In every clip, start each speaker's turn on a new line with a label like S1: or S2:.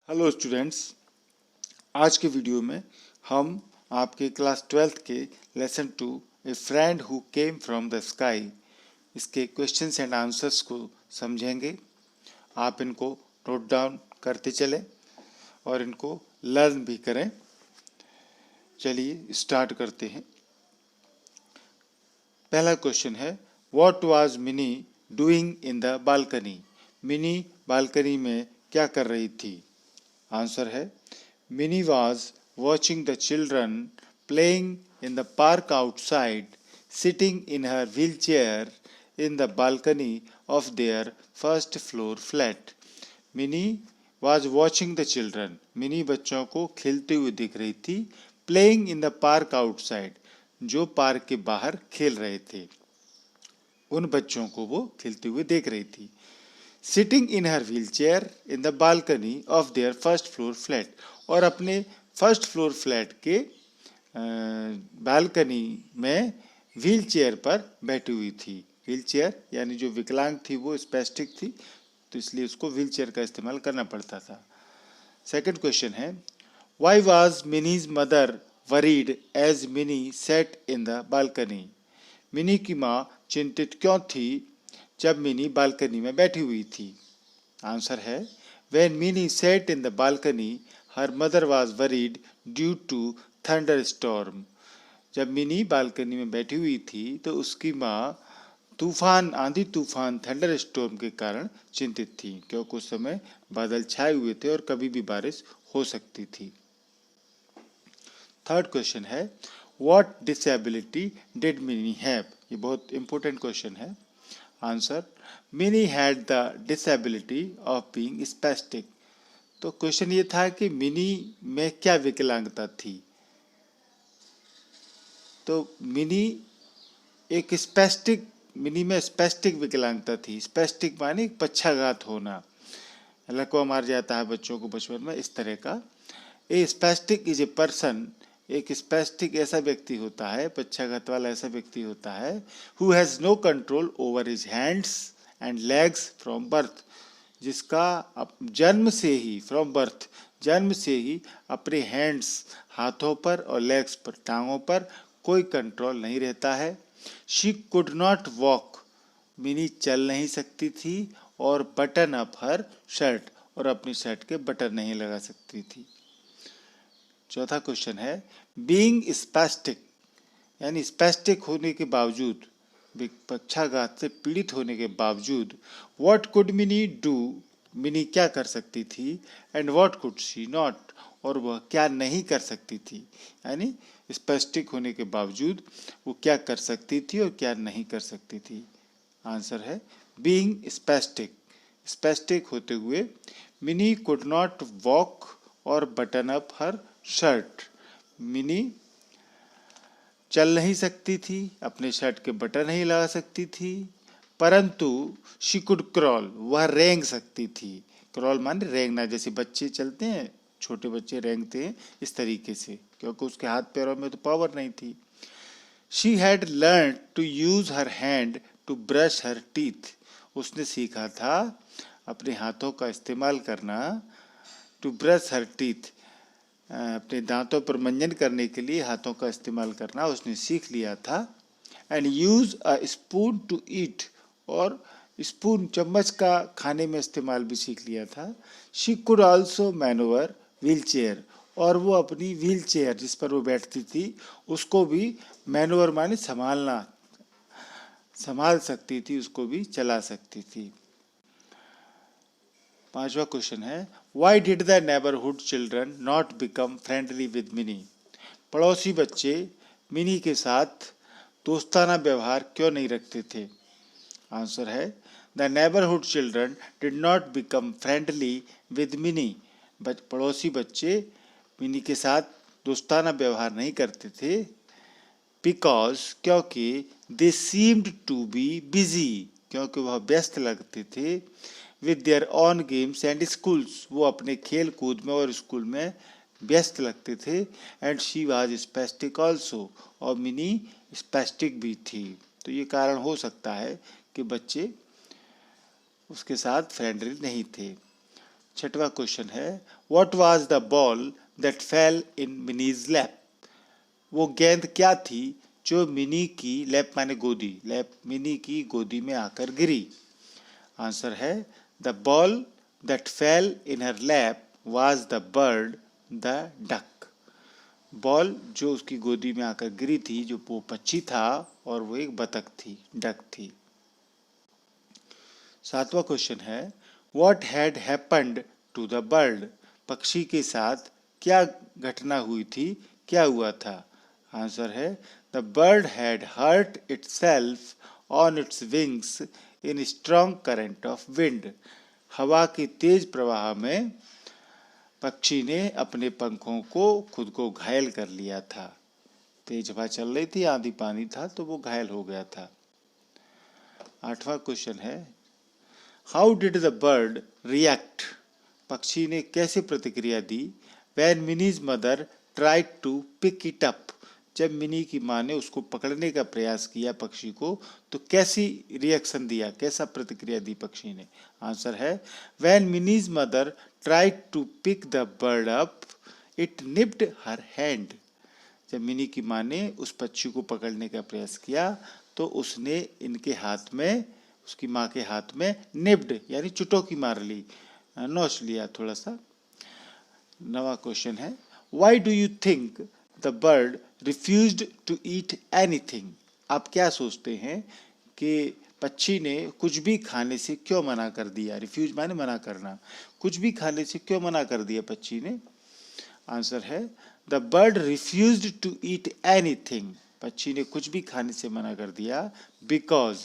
S1: Hello students, आज के video में हम आपके क्लास 12th के lesson 2 A friend who came from the sky इसके क्वेश्चंस एंड आंसर्स को समझेंगे। आप इनको नोट डाउन करते चलें और इनको लर्न भी करें। चलिए स्टार्ट करते हैं। पहला क्वेश्चन है, what was mini doing in the balcony. Mini balcony में क्या कर रही थी? आंसर है, Minnie was watching the children playing in the park outside, sitting in her wheelchair in the balcony of their first floor flat. Minnie was watching the children. Minnie बच्चों को खेलते हुए दिख रही थी। Playing in the park outside, जो park के बाहर खेल रहे थे, उन बच्चों को वो खेलते हुए देख रही थी। Sitting in her wheel chair in the balcony of their first floor flat, और अपने फर्स्ट फ्लोर फ्लैट के बालकनी में व्हील चेयर पर बैठी हुई थी। व्हील चेयर यानी जो विकलांग थी वो स्पेस्टिक थी, तो इसलिए उसको व्हील चेयर का इस्तेमाल करना पड़ता था। सेकंड क्वेश्चन है, why was Mini's mother worried as Mini sat in the balcony. Mini की माँ चिंतित क्यों थी जब मिनी बालकनी में बैठी हुई थी? आंसर है, when Mini sat in the balcony her mother was worried due to thunder storm. जब मिनी बालकनी में बैठी हुई थी तो उसकी माँ आंधी तूफान थंडर स्टॉर्म के कारण चिंतित थी, क्योंकि उस समय बादल छाए हुए थे और कभी भी बारिश हो सकती थी। थर्ड क्वेश्चन है, what disability did Mini have. ये बहुत इंपॉर्टेंट क्वेश्चन है। Answer, Mini had the disability of being spastic. तो क्वेश्चन ये था कि मिनी में क्या विकलांगता थी। तो मिनी में स्पेस्टिक विकलांगता थी। स्पेस्टिक माने पक्षाघात होना, लकवा मार जाता है बच्चों को बचपन में, इस तरह का। ए स्पेस्टिक इज ए पर्सन, एक स्पेस्टिक ऐसा व्यक्ति होता है, पक्षाघात वाला ऐसा व्यक्ति होता है, who has no control over his hands and legs from birth, जिसका जन्म से ही अपने हैंड्स हाथों पर और लेग्स पर, टांगों पर कोई कंट्रोल नहीं रहता है। She could not walk, mini चल नहीं सकती थी, और बटन अप हर शर्ट, और अपनी शर्ट के बटन नहीं लगा सकती थी। चौथा क्वेश्चन है, बीइंग स्पेस्टिक यानी स्पेस्टिक होने के बावजूद, पक्षाघात से पीड़ित होने के बावजूद, what could mini do, mini क्या कर सकती थी, and what could she not, और वह क्या नहीं कर सकती थी। यानी स्पेस्टिक होने के बावजूद वो क्या कर सकती थी और क्या नहीं कर सकती थी। आंसर है, बीइंग स्पेस्टिक, स्पेस्टिक होते हुए मिनी कुड नॉट वॉक और बटन अप हर शर्ट। मिनी चल नहीं सकती थी, अपने शर्ट के बटन नहीं लगा सकती थी, परंतु शी कुड क्रॉल, वह रेंग सकती थी। क्रॉल माने रेंगना, जैसे बच्चे चलते हैं, छोटे बच्चे रेंगते हैं, इस तरीके से, क्योंकि उसके हाथ पैरों में तो पावर नहीं थी। She had learn to use her hand to brush her teeth, उसने सीखा था अपने हाथों का इस्तेमाल करना, टू ब्रश हर टीथ, अपने दांतों पर मंजन करने के लिए हाथों का इस्तेमाल करना उसने सीख लिया था। And use a spoon to eat, और स्पून चम्मच का खाने में इस्तेमाल भी सीख लिया था। She could also मैनोवर wheel chair, और वो अपनी व्हील चेयर जिस पर वो बैठती थी उसको भी मैनोवर माने संभाल सकती थी, उसको भी चला सकती थी। पांचवा क्वेश्चन है, why did the neighbourhood children not become friendly with mini. पड़ोसी बच्चे मिनी के साथ दोस्ताना व्यवहार क्यों नहीं रखते थे? आंसर है, the neighbourhood children did not become friendly with mini, पड़ोसी बच्चे मिनी के साथ दोस्ताना व्यवहार नहीं करते थे, बिकॉज क्योंकि they seemed to be busy, क्योंकि वह व्यस्त लगते थे, with their own games and schools, वो अपने खेल कूद में और स्कूल में व्यस्त लगते थे। And she was spastic also, और मिनी स्पेस्टिक भी थी। तो ये कारण हो सकता है कि बच्चे उसके साथ फ्रेंडली नहीं थे। छठवां क्वेश्चन है, what was the ball that fell in minis lap? वो गेंद क्या थी जो मिनी की लैप माने गोदी, लैप मिनी की गोदी में आकर गिरी? आंसर है, the ball that fell in her lap was the bird the duck. Ball जो उसकी गोदी में आकर गिरी थी, जो वो पक्षी था और वो एक बतख थी, डक थी। सातवां क्वेश्चन है, what had happened to the bird? पक्षी के साथ क्या घटना हुई थी, क्या हुआ था? आंसर है, the bird had hurt itself on its wings in strong current of wind. हवा के तेज प्रवाह में पक्षी ने अपने पंखों को खुद को घायल कर लिया था। तेज हवा चल रही थी, आंधी पानी था, तो वो घायल हो गया था। आठवां क्वेश्चन है, how did the bird react? पक्षी ने कैसे प्रतिक्रिया दी? When Mini's mother tried to pick it up, जब मिनी की माँ ने उसको पकड़ने का प्रयास किया पक्षी को, तो कैसी रिएक्शन दिया, कैसा प्रतिक्रिया दी पक्षी ने? आंसर है, when Mini's mother tried to pick the bird up it nipped her hand. जब मिनी की माँ ने उस पक्षी को पकड़ने का प्रयास किया तो उसने इनके हाथ में, उसकी माँ के हाथ में निप्ड यानी चुटोकी मार ली, नोच लिया थोड़ा सा। नवा क्वेश्चन है, why do you think the bird refused to eat anything? आप क्या सोचते हैं कि पक्षी ने कुछ भी खाने से क्यों मना कर दिया? रिफ्यूज माने मना करना, कुछ भी खाने से क्यों मना कर दिया पक्षी ने? आंसर है, the bird refused to eat anything. पक्षी ने कुछ भी खाने से मना कर दिया बिकॉज,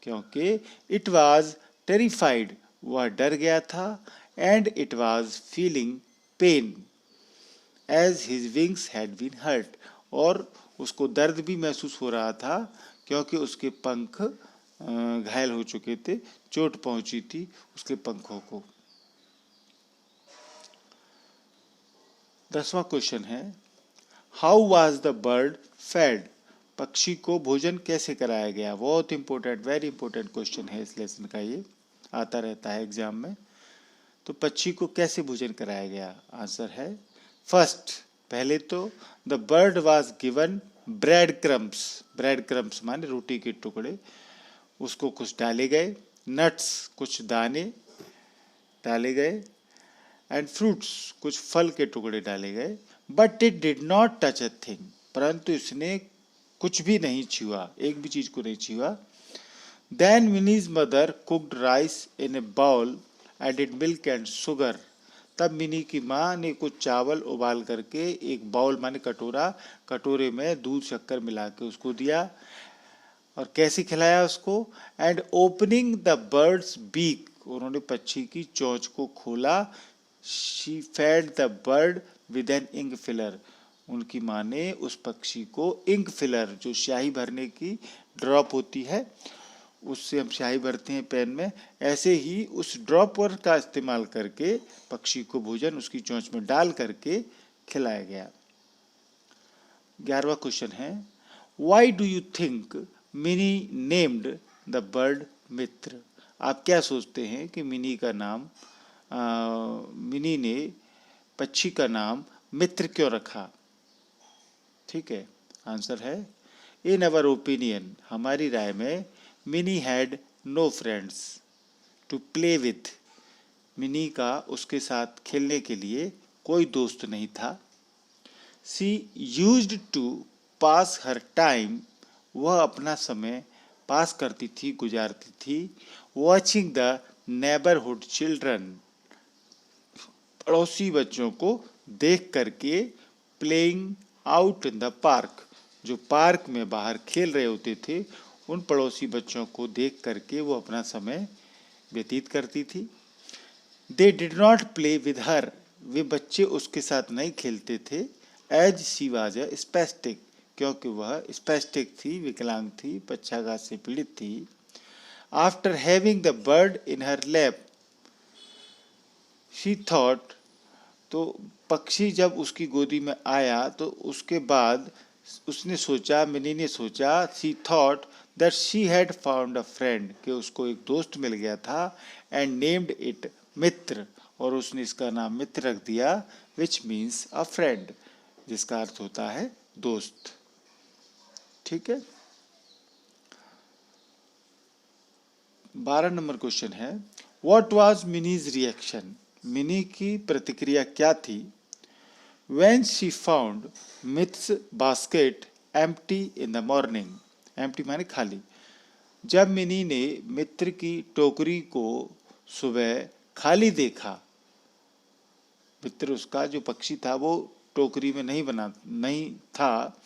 S1: क्योंकि इट वॉज टेरिफाइड, वह डर गया था, and it was feeling pain as his wings had been hurt, और उसको दर्द भी महसूस हो रहा था क्योंकि उसके पंख घायल हो चुके थे, चोट पहुंची थी उसके पंखों को। 10वां क्वेश्चन है, how was the bird fed? पक्षी को भोजन कैसे कराया गया? बहुत इंपॉर्टेंट, वेरी इंपॉर्टेंट क्वेश्चन है इस लेसन का, ये आता रहता है एग्जाम में। तो पक्षी को कैसे भोजन कराया गया? आंसर है, फर्स्ट, पहले तो the bird was given bread crumbs. Bread crumbs माने रोटी के टुकड़े, उसको कुछ डाले गए, नट्स कुछ दाने डाले गए, एंड फ्रूट्स कुछ फल के टुकड़े डाले गए, but it did not touch a thing, परंतु इसने कुछ भी नहीं छुआ, एक भी चीज को नहीं छुआ। Then Mini's mother cooked rice in a bowl, added milk and sugar. तब मिनी की माँ ने कुछ चावल उबाल करके एक बाउल माने कटोरा, कटोरे में दूध शक्कर मिला के उसको दिया, और कैसे खिलाया उसको? And opening the bird's beak, उन्होंने पक्षी की चोंच को खोला। She fed the bird with an ink filler, उनकी माँ ने उस पक्षी को इंक फिलर, जो स्याही भरने की ड्रॉप होती है, उससे हम स्याही भरते हैं पेन में, ऐसे ही उस ड्रॉपर का इस्तेमाल करके पक्षी को भोजन उसकी चोंच में डाल करके खिलाया गया। 11वां क्वेश्चन है, why do you think Mini named the bird Mitra? आप क्या सोचते हैं कि मिनी का नाम, मिनी ने पक्षी का नाम मित्र क्यों रखा? ठीक है, आंसर है, इन अवर ओपिनियन, हमारी राय में, Mini had no friends to play with. Mini का उसके साथ खेलने के लिए कोई दोस्त नहीं था। She used to pass her time, वह अपना समय पास करती थी, गुजारती थी, वॉचिंग द नेबरहुड चिल्ड्रन, पड़ोसी बच्चों को देख करके, playing out in the park, जो पार्क में बाहर खेल रहे होते थे, उन पड़ोसी बच्चों को देख करके वो अपना समय व्यतीत करती थी। They did not play with her, वे बच्चे उसके साथ नहीं खेलते थे, as she was a spastic, क्योंकि वह स्पेस्टिक थी, विकलांग थी, पक्षाघात से पीड़ित थी। After having the bird in her lap she thought, तो पक्षी जब उसकी गोदी में आया तो उसके बाद उसने सोचा, मिनी ने सोचा, she thought that she had found a friend, कि उसको एक दोस्त मिल गया था, एंड नेम्ड इट मित्र, और उसने इसका नाम मित्र रख दिया, विच मीन्स अ फ्रेंड, जिसका अर्थ होता है दोस्त। ठीक है। 12 नंबर क्वेश्चन है, what was minis reaction, mini की प्रतिक्रिया क्या थी, when she found myths basket empty in the morning, empty माने खाली, जब मिनी ने मित्र की टोकरी को सुबह खाली देखा, मित्र उसका जो पक्षी था वो टोकरी में नहीं था,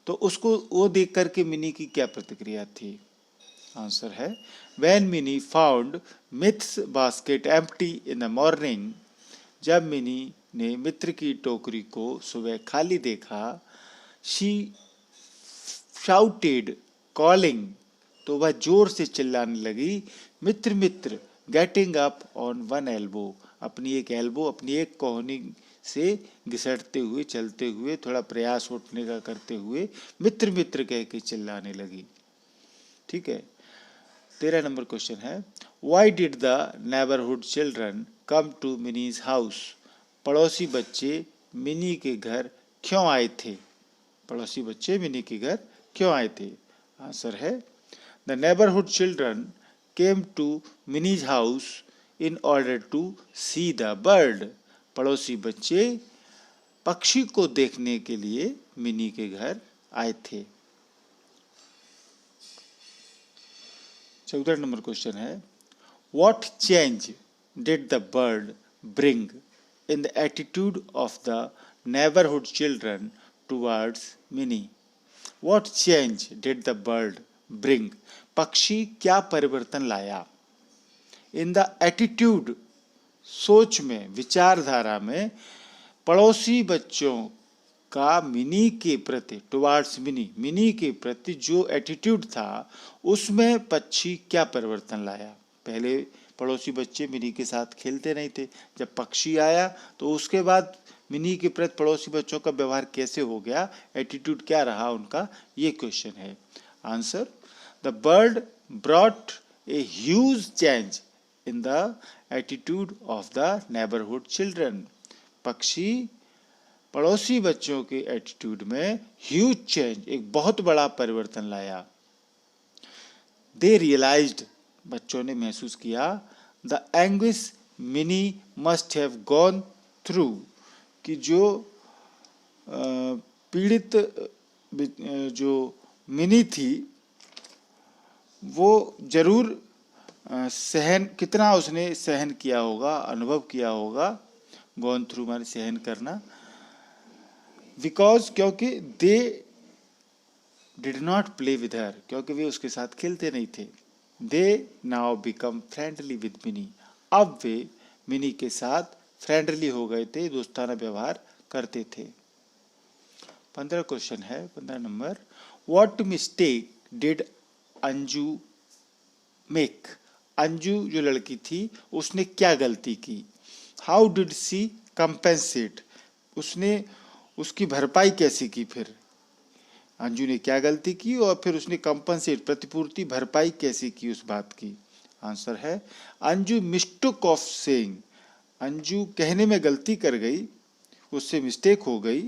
S1: तो उसको वो देख करके मिनी की क्या प्रतिक्रिया थी। आंसर है, when mini found myths basket empty in the morning, जब मिनी ने मित्र की टोकरी को सुबह खाली देखा, शी शाउटेड कॉलिंग, तो वह जोर से चिल्लाने लगी, Mitra Mitra, getting up on one elbow, अपनी एक कोहनी से घिसटते हुए, चलते हुए, थोड़ा प्रयास उठने का करते हुए मित्र मित्र कह के चिल्लाने लगी। ठीक है। 13 नंबर क्वेश्चन है, why did the neighbourhood children come to Mini's house, पड़ोसी बच्चे मिनी के घर क्यों आए थे, पड़ोसी बच्चे मिनी के घर क्यों आए थे। आंसर है, the neighbourhood children came to Mini's house in order to see the bird, पड़ोसी बच्चे पक्षी को देखने के लिए मिनी के घर आए थे। 14 नंबर क्वेश्चन है, what change did the bird bring in the attitude of the neighbourhood children towards mini, what change did the bird bring, पक्षी क्या परिवर्तन लाया, इन द एटीट्यूड, सोच में, विचारधारा में, पड़ोसी बच्चों का मिनी के प्रति, टुवार्ड्स मिनी, मिनी के प्रति जो एटीट्यूड था उसमें पक्षी क्या परिवर्तन लाया। पहले पड़ोसी बच्चे मिनी के साथ खेलते नहीं थे, जब पक्षी आया तो उसके बाद मिनी के प्रति पड़ोसी बच्चों का व्यवहार कैसे हो गया, एटीट्यूड क्या रहा उनका, ये क्वेश्चन है। Answer, the bird brought a huge change in the attitude of the neighbourhood children, पक्षी पड़ोसी बच्चों के एटीट्यूड में ह्यूज चेंज, एक बहुत बड़ा परिवर्तन लाया। दे रियलाइज्ड, बच्चों ने महसूस किया, the anguish mini must have gone through, कि जो पीड़ित जो मिनी थी वो जरूर सहन, कितना उसने सहन किया होगा, अनुभव किया होगा, गॉन थ्रू माने सहन करना, बिकॉज, क्योंकि they did not play with her, क्योंकि वे उसके साथ खेलते नहीं थे, they now become friendly with Mini, अब वे मिनी के साथ फ्रेंडली हो गए थे, दोस्ताना व्यवहार करते थे। 15 क्वेश्चन है, 15 number, what mistake did Anju make, Anju जो लड़की थी उसने क्या गलती की, हाउ डिड सी कंपेंसेट, उसने उसकी भरपाई कैसे की, फिर अंजू ने क्या गलती की और फिर उसने कंपनसेट, प्रतिपूर्ति, भरपाई कैसे की उस बात की। आंसर है, Anju mistake of saying, Anju कहने में गलती कर गई, उससे मिस्टेक हो गई,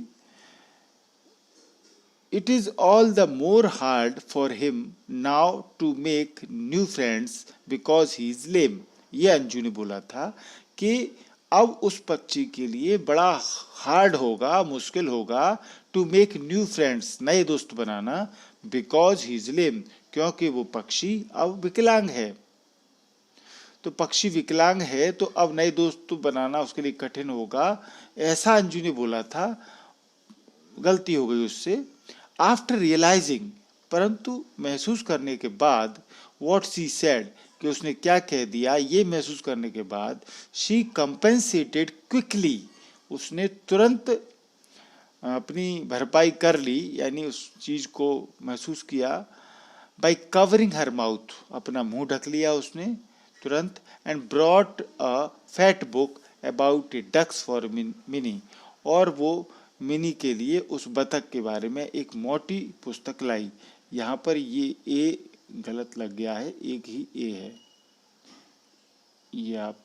S1: it is all the more hard for him now to make new friends because he is lame, ये अंजू ने बोला था कि अब उस पक्षी के लिए बड़ा हार्ड होगा, मुश्किल होगा, टू मेक न्यू फ्रेंड्स, नए दोस्त बनाना, बिकॉज ही इज लेम, क्योंकि वो पक्षी अब विकलांग है। तो पक्षी विकलांग है तो अब नए दोस्त बनाना उसके लिए कठिन होगा, ऐसा अंजू ने बोला था, गलती हो गई उससे। आफ्टर रियलाइजिंग, परंतु महसूस करने के बाद, व्हाट शी सेड, कि उसने क्या कह दिया, ये महसूस करने के बाद, शी कंपेंसेटेड क्विकली, उसने तुरंत अपनी भरपाई कर ली, यानी उस चीज को महसूस किया, बाय कवरिंग हर माउथ, अपना मुंह ढक लिया उसने तुरंत, and brought a fat book about a ducks for Mini, और वो मिनी के लिए उस बतख के बारे में एक मोटी पुस्तक लाई। यहाँ पर ये ए गलत लग गया है, एक ही ए है, ये आप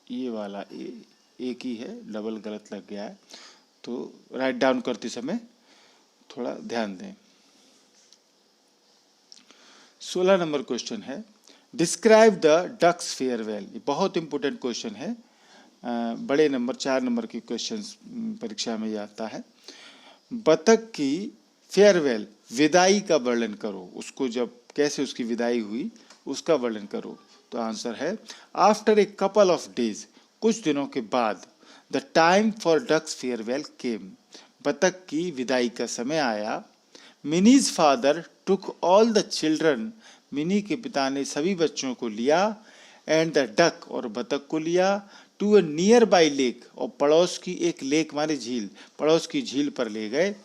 S1: ये वाला एक ही है, डबल गलत लग गया है, तो राइट डाउन करते समय थोड़ा ध्यान दें। 16 नंबर क्वेश्चन है, डिस्क्राइब द डक्स फेयरवेल। ये बहुत इंपॉर्टेंट क्वेश्चन है, बड़े नंबर 4 नंबर के क्वेश्चन परीक्षा में आता है। बतख की फेयरवेल, विदाई का वर्णन करो, उसको जब कैसे उसकी विदाई हुई उसका वर्णन करो। तो आंसर है, after a couple of days, कुछ दिनों के बाद, the time for ducks farewell came, बतख की विदाई का समय आया। Mini's father took all the children, Mini के पिता ने सभी बच्चों को लिया, एंड द डक, और बतख को लिया, to a nearby lake, और पड़ोस की एक लेक माने झील, पड़ोस की झील पर ले गए।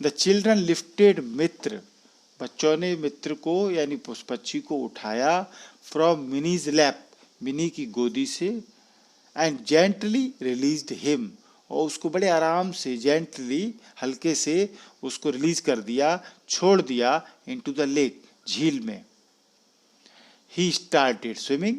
S1: द चिल्ड्रन लिफ्टेड मित्र, बच्चों ने मित्र को यानी उस पक्षी को उठाया, फ्रॉम मिनीज लैप, मिनी की गोदी से, एंड जेंटली रिलीज्ड हिम, और उसको बड़े आराम से जेंटली हल्के से उसको रिलीज कर दिया, छोड़ दिया, इनटू द लेक, झील में। ही स्टार्टेड स्विमिंग,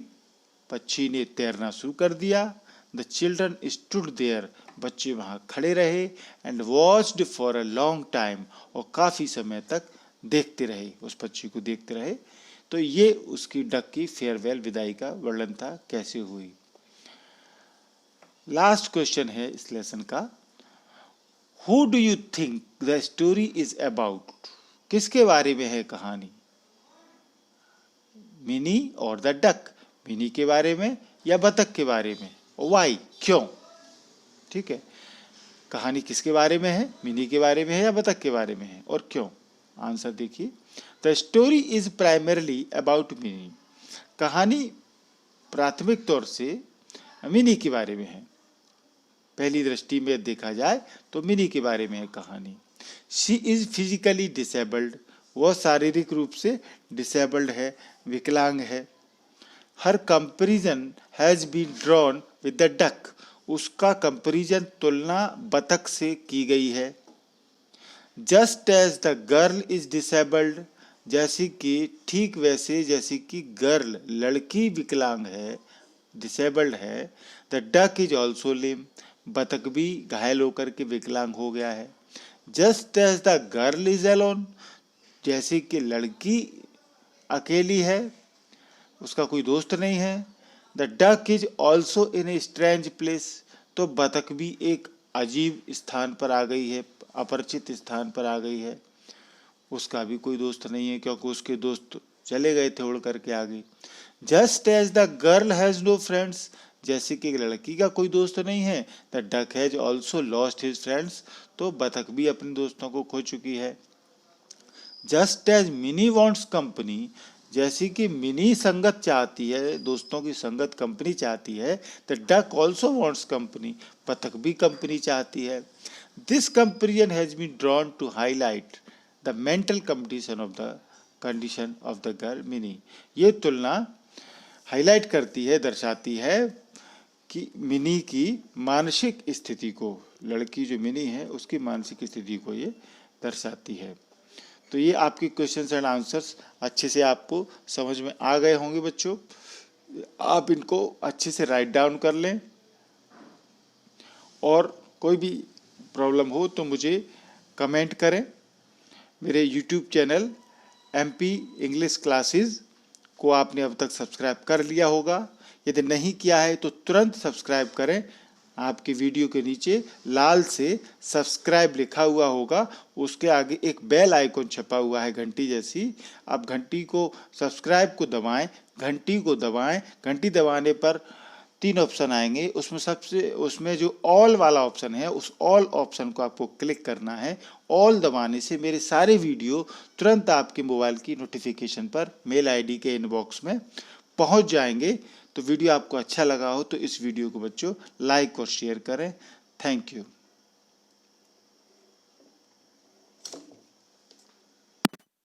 S1: पक्षी ने तैरना शुरू कर दिया। द चिल्ड्रन स्टूड देयर, बच्चे वहाँ खड़े रहे, and watched for a long time, और काफ़ी समय तक देखते रहे, उस पक्षी को देखते रहे। तो ये उसकी डक की फेयरवेल, विदाई का वर्णन था, कैसे हुई। लास्ट क्वेश्चन है इस लेसन का, who do you think the story is about, किसके बारे में है कहानी, मिनी और द डक, मिनी के बारे में या बतख के बारे में, वाई, क्यों। ठीक है, कहानी किसके बारे में है, मिनी के बारे में है या बतख के बारे में है, और क्यों। आंसर देखिए, the story is primarily about mini, कहानी प्राथमिक तौर से मिनी के बारे में है, पहली दृष्टि में देखा जाए तो मिनी के बारे में है कहानी। शी इज फिजिकली डिसेबल्ड, वह शारीरिक रूप से डिसेबल्ड है, विकलांग है। Her comparison has been drawn with the duck, उसका कंपेरिजन, तुलना बतख से की गई है। Just as the girl is disabled, जैसे कि ठीक वैसे जैसे कि गर्ल, लड़की विकलांग है, डिसेबल्ड है। The duck is also lame, बतख भी घायल होकर के विकलांग हो गया है। Just as the girl is alone, जैसे कि लड़की अकेली है, उसका कोई दोस्त नहीं है। The duck is also in a strange place, तो बतख भी एक अजीब स्थान पर आ गई है, अपरिचित स्थान पर आ गई है, उसका भी कोई दोस्त नहीं है, क्योंकि उसके दोस्त चले गए थे उड़ करके आगे। Just as the girl has no friends, जैसे कि लड़की का कोई दोस्त नहीं है। The duck has also lost his friends, तो बतख भी अपने दोस्तों को खो चुकी है। Just as Mini wants company, जैसे कि मिनी संगत चाहती है, दोस्तों की संगत, कंपनी चाहती है। The duck also wants company, बतख भी कंपनी चाहती है। This comparison has been drawn to highlight the mental condition of the girl Mini, ये तुलना हाईलाइट करती है, दर्शाती है कि मिनी की मानसिक स्थिति को, लड़की जो मिनी है उसकी मानसिक स्थिति को ये दर्शाती है। तो ये आपके क्वेश्चंस एंड आंसर्स अच्छे से आपको समझ में आ गए होंगे बच्चों, आप इनको अच्छे से राइट डाउन कर लें, और कोई भी प्रॉब्लम हो तो मुझे कमेंट करें। मेरे YouTube channel MP English classes को आपने अब तक सब्सक्राइब कर लिया होगा, यदि नहीं किया है तो तुरंत सब्सक्राइब करें। आपके वीडियो के नीचे लाल से सब्सक्राइब लिखा हुआ होगा, उसके आगे एक बेल आइकन छपा हुआ है घंटी जैसी, आप घंटी को, सब्सक्राइब को दबाएं, घंटी को दबाएं। घंटी दबाने पर 3 ऑप्शन आएंगे, उसमें जो ऑल वाला ऑप्शन है, उस ऑल ऑप्शन को आपको क्लिक करना है। ऑल दबाने से मेरे सारे वीडियो तुरंत आपके मोबाइल की नोटिफिकेशन पर मेल ID के इनबॉक्स में पहुंच जाएंगे। तो वीडियो आपको अच्छा लगा हो तो इस वीडियो को बच्चों लाइक और शेयर करें। Thank you.